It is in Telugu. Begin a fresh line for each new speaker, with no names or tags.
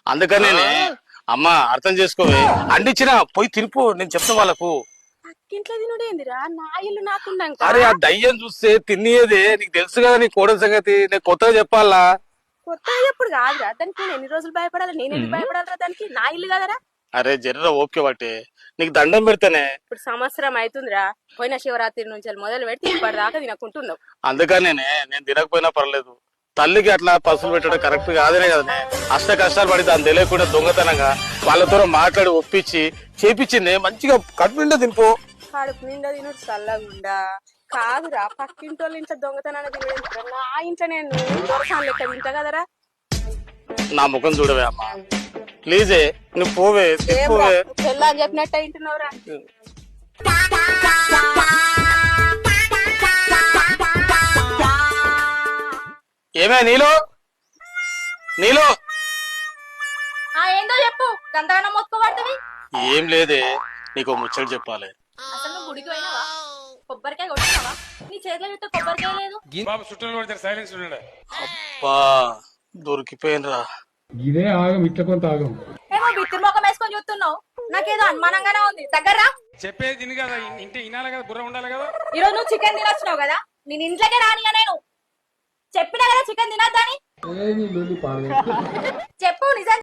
అందుకనే అమ్మా అర్థం చేసుకోవే, అండిచ్చినా పోయి తినిపో, నేను చెప్తా వాళ్ళకు.
పక్కింట్లో తినుడేందిరా, నా ఇల్లు నాకున్నాక.
అరే ఆ దయ్యం చూస్తే తినేదే, నీకు తెలుసు కదా నీ కోడల సంగతి, నేను కొత్తగా చెప్పాలా?
కొత్తగా ఎప్పుడు కాదురా, దానికి నేను ఎన్ని రోజులు భయపడాలి, నేను ఎందుకు భయపడాలిరా దానికి, నా ఇల్లు కదరా.
అరే జర్ర ఓకే బట్టే, నీకు దండం పెడతానే.
ఇప్పుడు సంవత్సరం అవుతుందిరా, పోయిన శివరాత్రి నుంచి మొదలు పెడితే ఇప్పటిదాకా తినకుంటున్నావు.
అందుకనే నేను తినకపోయినా పర్లేదు, తల్లికి అట్లా పసులు పెట్టడం కరెక్ట్ కాదనే కదనే. అష్ట కష్టాలు పడి దాన్ని తెలియకుండా దొంగతనంగా వాళ్ళతో మాట్లాడి ఒప్పించి చేపించింది, మంచిగా కడుపు నిండా తినిపో.
కడుపు నిండా తినుడు చల్లగుండా కాదురా, పక్కింటోళ్ళ ఇంట్లో దొంగతనాన్ని తినడం, నా ఇంట్లో నేను దొరసాను లెక్క తింటా కదరా.
నా ముఖం చూడవే అమ్మా, ప్లీజే నువ్వు పోవే, తినిపోవే.
చెల్లా అని చెప్పినట్టు వింటున్నావురా.
ఏమే నీలో నీలో
ఏందో చెప్పు, గంతగానం మొత్తుకోబడుతుంది.
ఏం లేదే, నీకు ముచ్చట చెప్పాలి.
అసలు నువ్వు గుడికి పోయినావా, కొబ్బరికాయ కొట్టినావా? నీ చేతిలో పెట్టే కొబ్బరికాయ లేదు.
బాబు చుట్టూ కొడతారు, సైలెన్స్ ఉన్నాడు.
అబ్బా దొరికిపోయినరా.
ఇదే ఆగం, ఇట్ల కొంత ఆగం.
ఏమో బిత్తిరి ముఖం వేసుకొని చూస్తున్నావు, నాకేదో అనుమానంగానే ఉంది. దగ్గర
చెప్పేది తిని కదా, ఇంటి వినాలి కదా, బుర్ర ఉండాలి కదా.
ఈరోజు నువ్వు చికెన్ తినొచ్చినావు కదా, నేను ఇంట్లోకే రానియా. నేను చెప్పినా కదా చికెన్ తినొద్దని.
ఏ నీ లొల్లి పాడు.
చెప్పు నిజం.